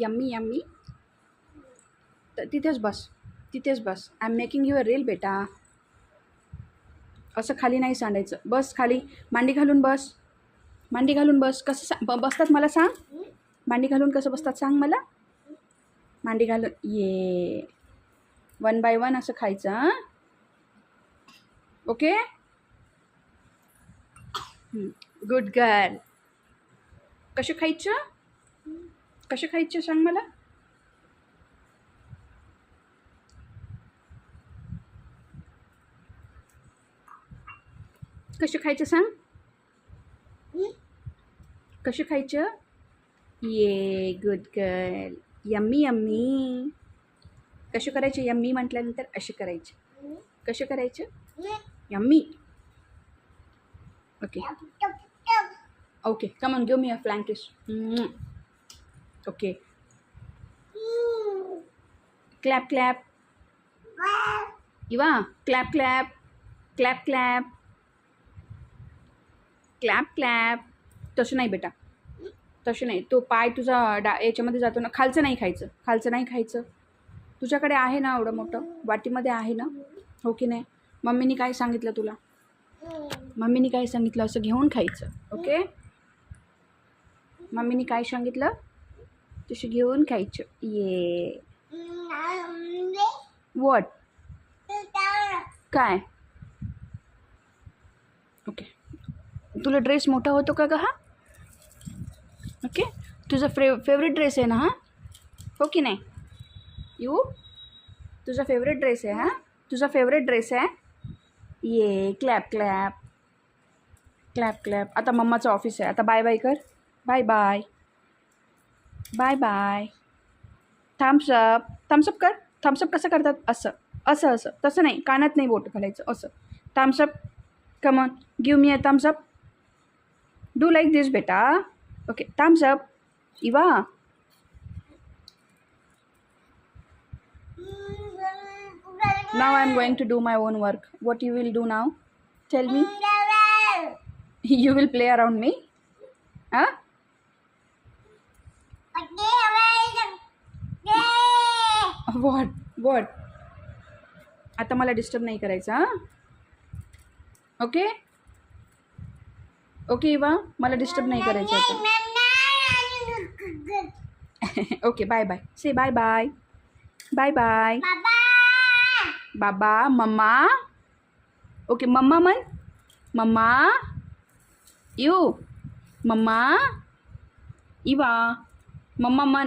Yummy yummy. तर तिथेच बस, तिथेच बस. I am making you a reel बेटा. असं खाली नाही सांडायचं. बस खाली, मांडी घालून बस, मांडी घालून बस. कसं बसतात मला सांग. मांडी घालून कसं बसतात सांग मला. मांडी घालून. ये 1 बाय 1 असं खायचं. हां, ओके. Good girl. कसे खायचं, कसे खायचं सांग मला. कसे खायचं सांग. कसे खायचं. ये गुड गर्ल. Yummy yummy. कसे करायचे. यम्मी म्हटल्यानंतर असे करायचे. कसे करायचं. Yummy. Okay okay, come on, give me a flank kiss. Okay, clap clap. Iva clap clap, clap clap, clap clap. तसं नाही बेटा, तसं नाही. तो पाय तुझा याच्यामध्ये जातो ना. खालचं नाही खायचं, खालचं नाही खायचं. तुझ्याकडे आहे ना एवढं मोठं, वाटीमध्ये आहे ना, हो की नाही. मम्मीनी काय सांगितलं तुला. मम्मीनी काय सांगितलं, असं घेऊन खायचं. ओके, मम्मीनी काय सांगितलं तसं घेऊन खायचं. ये वॉट काय. ओके, तुला ड्रेस मोठा होतो का ग हा. ओके, तुझा फेवरेट ड्रेस आहे ना हा, हो की नाही. यू तुझा फेवरेट ड्रेस आहे हा, तुझा फेवरेट ड्रेस आहे. ये क्लॅप क्लॅप, क्लॅप क्लॅप. आता मम्माचं ऑफिस आहे. आता बाय बाय कर. Bye bye, bye bye. Thumbs up, thumbs up कर. थम्सअप कसं करतात. असं असं असं, तसं नाही. कानात नाही बोट घालायचं. असं thumbs up. Come on, give me a thumbs up. Do like this बेटा. Okay, thumbs up. Iva now I am going to do my own work. What you will do now? Tell me. You will play around me? Huh? What? आता मला disturb नाही करायचं. हां, okay okay Eva, मला disturb नाही करायचं आता. Okay, bye bye. Say bye bye. Bye bye बाबा. मम्मा. ओके, मम्मा म्हण. Mama. You mama. Iva mama म्हण.